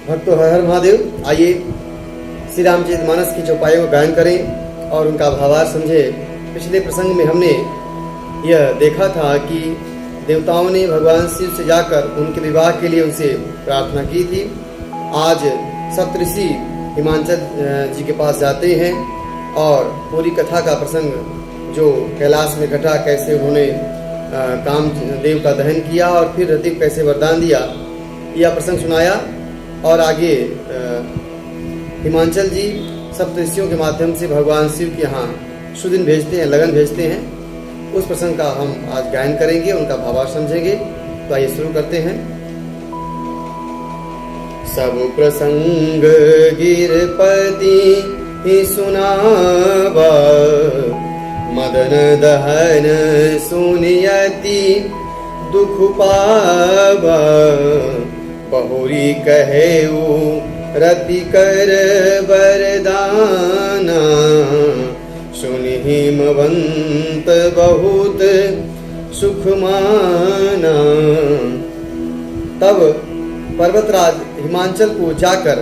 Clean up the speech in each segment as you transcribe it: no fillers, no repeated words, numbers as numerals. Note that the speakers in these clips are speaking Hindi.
भक्तों, हर हर महादेव। आइए श्री रामचरितमानस की चौपाइयों का गायन करें और उनका भावार्थ समझे। पिछले प्रसंग में हमने यह देखा था कि देवताओं ने भगवान शिव से जाकर उनके विवाह के लिए उनसे प्रार्थना की थी। आज सप्तऋषि हिमांचल जी के पास जाते हैं और पूरी कथा का प्रसंग जो कैलाश में घटा, कैसे उन्होंने कामदेव का दहन किया और फिर रति कैसे वरदान दिया, यह प्रसंग सुनाया। और आगे हिमांचल जी सप्तऋषियों के माध्यम से भगवान शिव के यहाँ सुदिन भेजते हैं, लगन भेजते हैं। उस प्रसंग का हम आज गायन करेंगे, उनका भावार्थ समझेंगे। तो आइए शुरू करते हैं। सब प्रसंग गिरपति ही सुनावा, मदन दहन सुनियति दुख पावा। बहुरी कहेऊ रति कर वरदाना, सुनि हिमवंत बहुत सुख माना। तब पर्वतराज हिमांचल को जाकर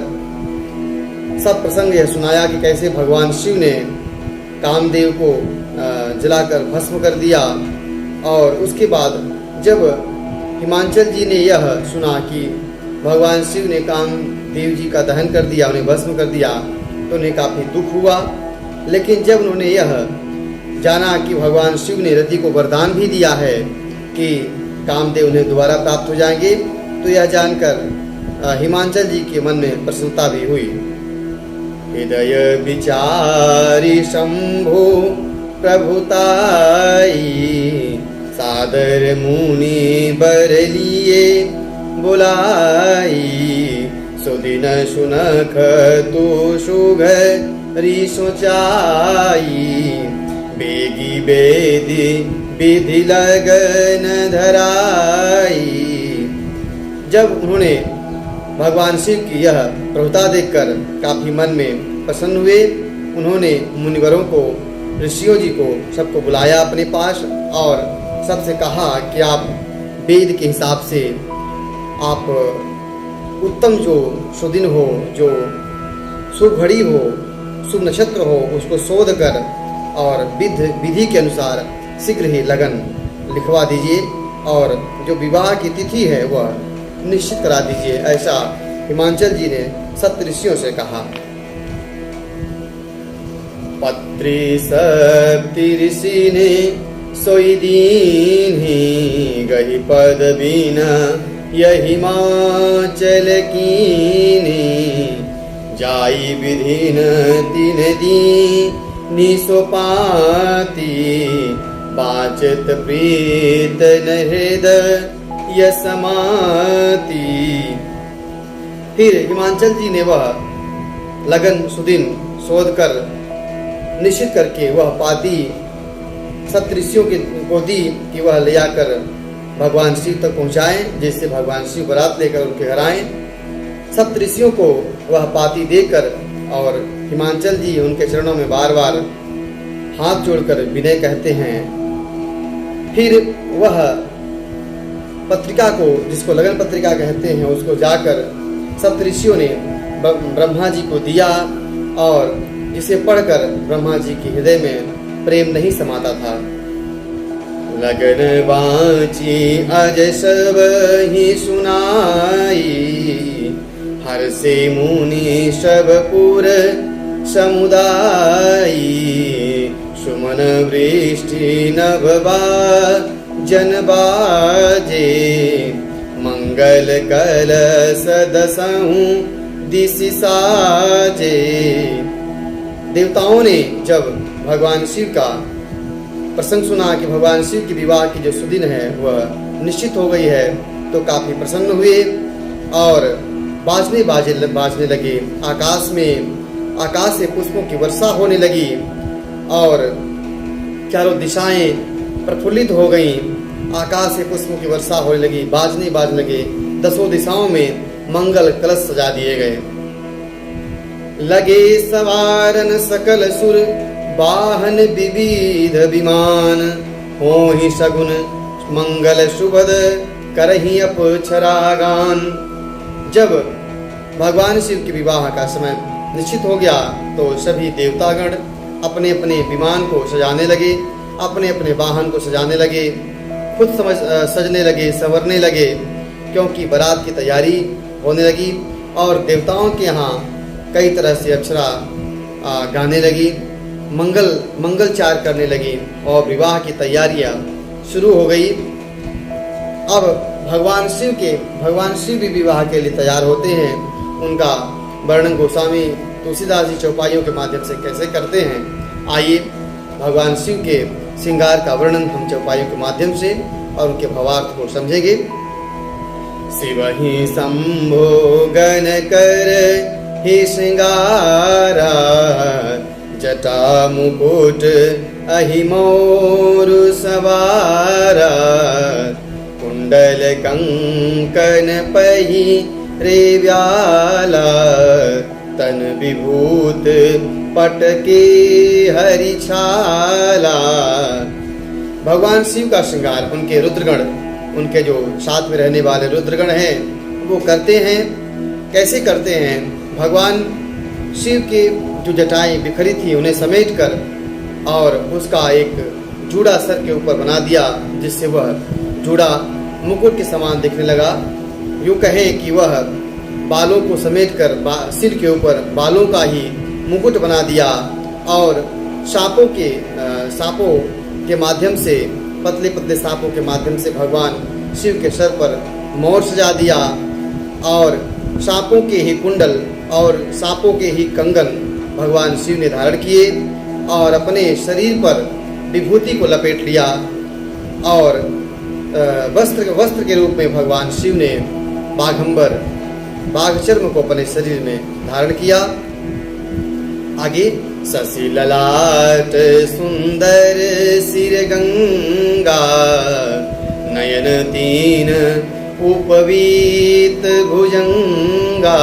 सब प्रसंग यह सुनाया कि कैसे भगवान शिव ने कामदेव को जलाकर भस्म कर दिया। और उसके बाद जब हिमांचल जी ने यह सुना कि भगवान शिव ने कामदेव जी का दहन कर दिया, उन्हें भस्म कर दिया, तो उन्हें काफ़ी दुख हुआ। लेकिन जब उन्होंने यह जाना कि भगवान शिव ने रति को वरदान भी दिया है कि कामदेव उन्हें दोबारा प्राप्त हो जाएंगे, तो यह जानकर हिमांचल जी के मन में प्रसन्नता भी हुई। हृदय विचारी शंभु प्रभुताई, सादर मुनि बर लिए बुलाई। सुदिन सुनख तू सुघरी सोचाई, बेगी बेदी विधि लगन धराई। जब उन्होंने भगवान शिव की यह प्रभुता देखकर काफी मन में प्रसन्न हुए, उन्होंने मुनिवरों को, ऋषियों जी को, सबको बुलाया अपने पास और सबसे कहा कि आप वेद के हिसाब से आप उत्तम जो सुदिन हो, जो शुभ घड़ी हो, शुभ नक्षत्र हो, उसको शोध कर और विधि के अनुसार शीघ्र ही लगन लिखवा दीजिए और जो विवाह की तिथि है वह निश्चित करा दीजिए। ऐसा हिमांचल जी ने सप्तऋषियों से कहा। पत्री सप्तऋषि ने सोई दीन्हि, गहि पद बिना यह हिमाचल कीन्हि। जाई विधिन तीन दीनि सोपाती, बाचत प्रीत न हृदय समाती। फिर हिमांचल जी ने वह लगन सुदिन शोध कर निश्चित करके वह पाती सप्तऋषियों को दी कि वह ले जाकर भगवान शिव तक पहुँचाएं, जिससे भगवान शिव बारात लेकर उनके घर आए। सप्तऋषियों को वह पाती देकर और हिमांचल जी उनके चरणों में बार बार हाथ जोड़कर विनय कहते हैं। फिर वह पत्रिका को, जिसको लगन पत्रिका कहते हैं, उसको जाकर सप्तऋषियों ने ब्रह्मा जी को दिया और जिसे पढ़कर ब्रह्मा जी के हृदय में प्रेम नहीं समाता था। लगन बाँची अज सब ही सुनाई, हर से मुनि सब पुर समुदाई। सुमन वृष्टि नभवा जन बाजे, मंगल कलश दसहु दिशि साजे। देवताओं ने जब भगवान शिव का प्रसंग सुना कि भगवान शिव की विवाह की जो सुदिन है वह निश्चित हो गई है, तो काफी प्रसन्न हुए और बाजने लगे। आकाश से पुष्पों की वर्षा होने लगी और चारों दिशाएं प्रफुल्लित हो गईं। आकाश से पुष्पों की वर्षा होने लगी, बाजने लगे। दसों दिशाओं में मंगल कलश सजा दिए गए। लगे सवारन सकल सुर, वाहन विविध विमान। होहि सगुन मंगल सुबद, करहि अपछरा गान। जब भगवान शिव के विवाह का समय निश्चित हो गया तो सभी देवतागण अपने अपने विमान को सजाने लगे, अपने अपने वाहन को सजाने लगे, खुद सजने लगे, संवरने लगे, क्योंकि बारात की तैयारी होने लगी। और देवताओं के यहाँ कई तरह से अप्सरा गाने लगी, मंगलचार करने लगी और विवाह की तैयारियां शुरू हो गई। अब भगवान शिव भी विवाह के लिए तैयार होते हैं। उनका वर्णन गोस्वामी तुलसीदास जी चौपाइयों के माध्यम से कैसे करते हैं, आइए भगवान शिव के श्रृंगार का वर्णन हम चौपाइयों के माध्यम से और उनके भावार्थ को समझेंगे। शिव ही शंभो गण कर ही श्रृंगारा, जटा मुकुट अहि मोर सवारा, कुंडल कंकन पही रे व्याला, तन विभूत पटके हरि छाला। भगवान शिव का श्रृंगार उनके रुद्रगण, उनके जो साथ में रहने वाले रुद्रगण हैं वो करते हैं। कैसे करते हैं? भगवान शिव के जो जटाएं बिखरी थी उन्हें समेटकर और उसका एक जूड़ा सर के ऊपर बना दिया, जिससे वह जूड़ा मुकुट के समान दिखने लगा। यूँ कहें कि वह बालों को समेटकर सिर के ऊपर बालों का ही मुकुट बना दिया और सांपों के माध्यम से, पतले पतले सांपों के माध्यम से भगवान शिव के सर पर मोर सजा दिया और सांपों के ही कुंडल और सांपों के ही कंगन भगवान शिव ने धारण किए और अपने शरीर पर विभूति को लपेट लिया और वस्त्र के रूप में भगवान शिव ने बाघ चर्म को अपने शरीर में धारण किया। आगे शशि ललाट सुंदर सिर गंगा, नयन तीन उपवीत भुजंगा,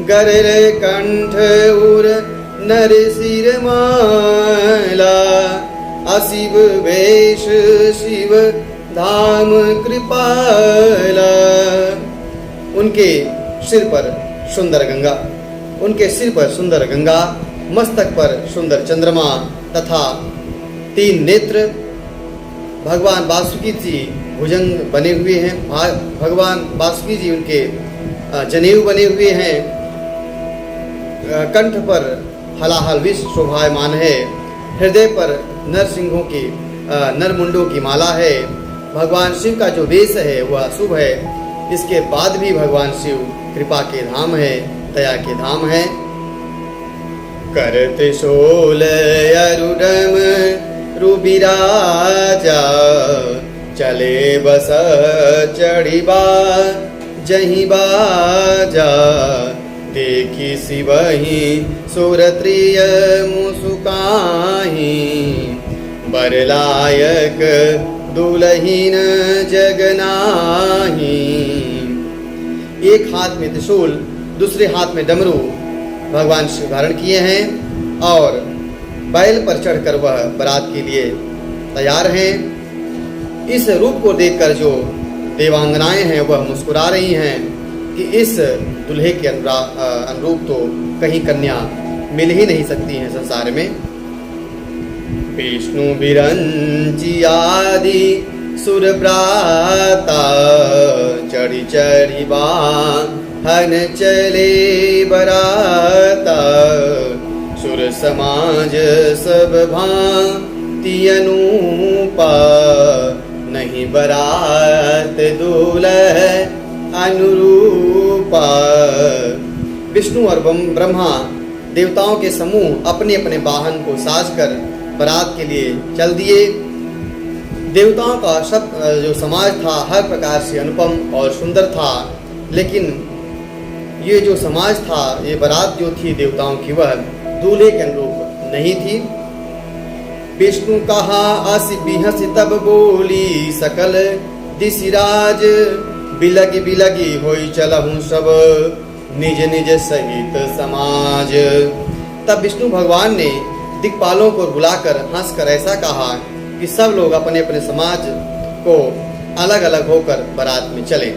गरर कंठ उर नर सिर माला, अशिव वेश शिव धाम कृपाला। उनके सिर पर सुंदर गंगा, मस्तक पर सुंदर चंद्रमा तथा 3 नेत्र। भगवान वासुकी जी भुजंग बने हुए हैं, भगवान वासुकी जी उनके जनेऊ बने हुए हैं। कंठ पर हलाहल विष शोभायमान है, हृदय पर नरसिंहों की नरमुंडों की माला है। भगवान शिव का जो वेश है वह अशुभ है, इसके बाद भी भगवान शिव कृपा के धाम है, दया के धाम है। कर त्रिशूल अरुणम रुबिराजा, चले बस चढ़िबा जही बाजा, देखी शिवही सुरत्रिय मुसुकाही, बरलायक दुलहीन जगनाही। एक हाथ में त्रिशूल, दूसरे हाथ में डमरू भगवान शिव धारण किए हैं और बैल पर चढ़कर वह बारात के लिए तैयार हैं। इस रूप को देखकर जो देवांगनाएं हैं वह मुस्कुरा रही हैं कि इस दुल्हे के अनुरूप तो कहीं कन्या मिल ही नहीं सकती हैं संसार में। विष्णु बिरंची आदि सुर प्राता, चढ़ी चढ़ी वाहन चले बराता, सुर समाज सब भांति अनूपा, नहीं बरात दूल्ह अनुरूपा। विष्णु और ब्रह्मा देवताओं के समूह अपने अपने वाहन को साजकर बारात के लिए चल दिए। देवताओं का सब जो समाज था हर प्रकार से अनुपम और सुंदर था, लेकिन ये जो समाज था, ये बारात जो थी देवताओं की, वह दूल्हे के अनुरूप नहीं थी। विष्णु कहा असी बिहस तब बोली सकल दिशिराज, बिलगी बिलगी होई चलहूँ सब निज निज सहित समाज। तब विष्णु भगवान ने दिक्पालों को बुलाकर हंसकर ऐसा कहा कि सब लोग अपने अपने समाज को अलग अलग होकर बारात में चले।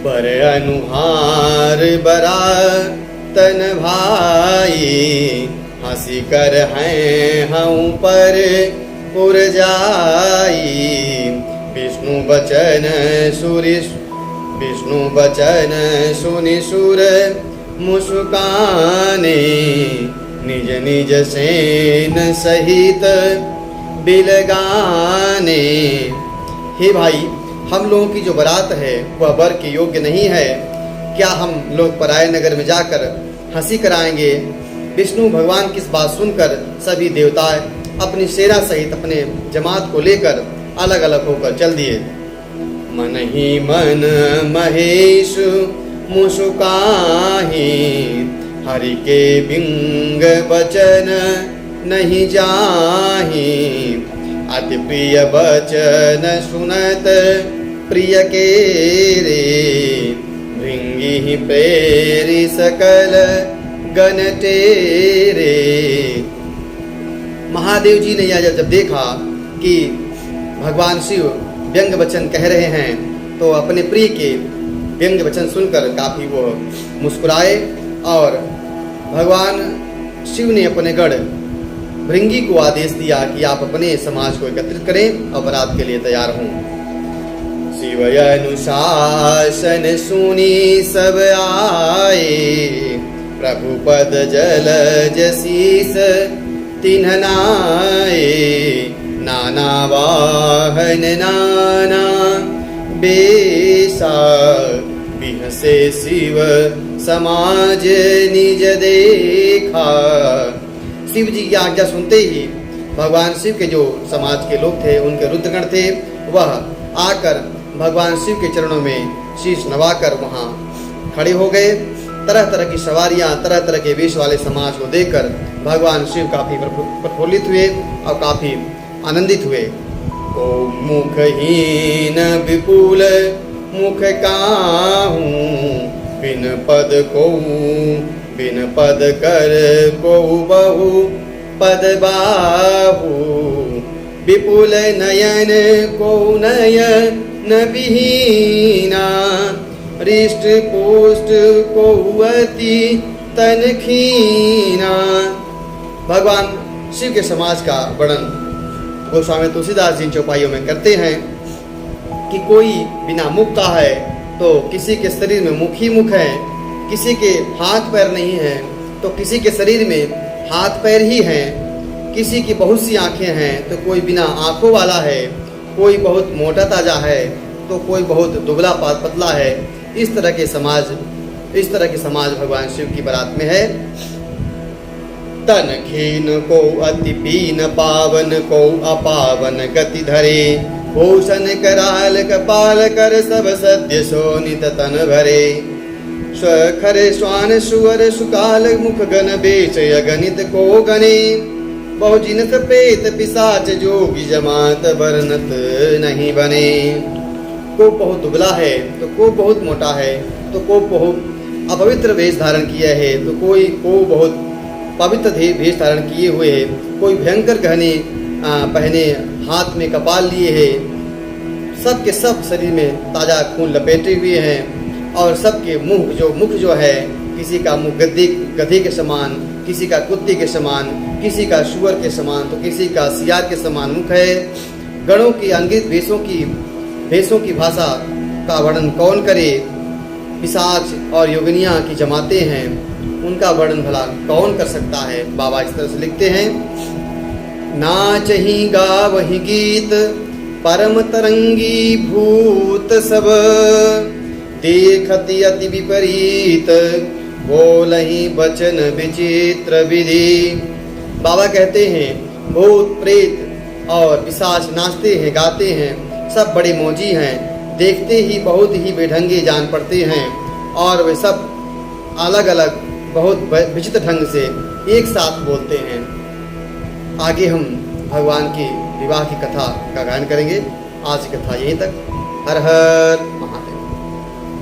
बर अनुहार बरा तन भाई, हंसी कर हैं हूँ पर पुर जाई। विष्णु बचन सुनि सुर मुस्काने, निज निज सेन सहित बिलगाने। हे भाई, हम लोगों की जो बारात है वह वर के योग्य नहीं है। क्या हम लोग पराये नगर में जाकर हंसी कराएंगे? विष्णु भगवान की इस बात सुनकर सभी देवता अपनी सेना सहित अपने जमात को लेकर अलग अलग होकर चल दिए। मन ही मन महेश मुस्काहि, हरि के बिंग बचन नहीं जाहि। अति प्रिय बचन सुनत प्रिय के रे, भृंगी प्रेरि सकल गण तेरे। महादेव जी ने यह जब देखा कि भगवान शिव व्यंग वचन कह रहे हैं तो अपने प्रिय के व्यंग वचन सुनकर काफी वो मुस्कुराए और भगवान शिव ने अपने गढ़ भृंगी को आदेश दिया कि आप अपने समाज को एकत्रित करें और बारात के लिए तैयार हों। शिव अनुशासन सुनी सब आए, प्रभु पद जल जसीस तिन्ह नाए। नाना वाहन नाना बेसा, बिहसे शिव समाज निज देखा। शिव जी की आज्ञा सुनते ही भगवान शिव के जो समाज के लोग थे, उनके रुद्रगण थे, वह आकर भगवान शिव के चरणों में शीश नवाकर वहाँ खड़े हो गए। तरह तरह की सवारियाँ, तरह तरह के वेश वाले समाज को देखकर भगवान शिव काफी प्रफुल्लित हुए और काफी आनंदित हुए। को मुखहीन विपुल मुख काहूँ, बिन पद कर को बहु पद बाहू। विपुल नयन को नयन विहीना, हृष्ट पुष्ट को अति तन खीना। भगवान शिव के समाज का वर्णन गोस्वामी तुलसीदास जी चौपाइयों में करते हैं कि कोई बिना मुख का है तो किसी के शरीर में मुख ही मुख है, किसी के हाथ पैर नहीं है तो किसी के शरीर में हाथ पैर ही हैं, किसी की बहुत सी आंखें हैं तो कोई बिना आंखों वाला है, कोई बहुत मोटा ताजा है तो कोई बहुत दुबला पतला है। इस तरह के समाज भगवान शिव की बारात में है। तन खीन को अति पीन, पावन को अपावन गति धरे। भूषण कराल कपाल कर, सब सद्य सोनित तन भरे। स्वखर स्वान सुअर सुकाल, मुख गण बेच अगणित को गणे। बहुजिनत प्रेत पिशाच, जोगी जमात वर्णत नहीं बने। को बहुत दुबला है तो को बहुत मोटा है तो को बहुत अपवित्र वेश धारण किया है तो कोई को बहुत पवित्र वेश धारण किए हुए है। कोई भयंकर गहने पहने, हाथ में कपाल लिए है। सबके सब शरीर में ताजा खून लपेटे हुए हैं और सबके मुख जो है, किसी का मुख गधे के समान, किसी का कुत्ते के समान, किसी का शुअर के समान तो किसी का सियार के समान मुख है। गणों की अंगित भेषों की भाषा का वर्णन कौन करे। पिशाच और योगिनियाँ की जमाते हैं, उनका वर्णन भला कौन कर सकता है। बाबा इस तरह से लिखते हैं, नाच ही गावहि गीत परम तरंगी भूत सब, देखति अति विपरीत बोलहि बचन विचित्र विधि। बाबा कहते हैं भूत प्रेत और पिशाच नाचते हैं, गाते हैं, सब बड़े मौजी हैं, देखते ही बहुत ही बेढंगे जान पड़ते हैं और वे सब अलग अलग बहुत विचित्र ढंग से एक साथ बोलते हैं। आगे हम भगवान की विवाह की कथा का गायन करेंगे। आज की कथा यहीं तक। हर हर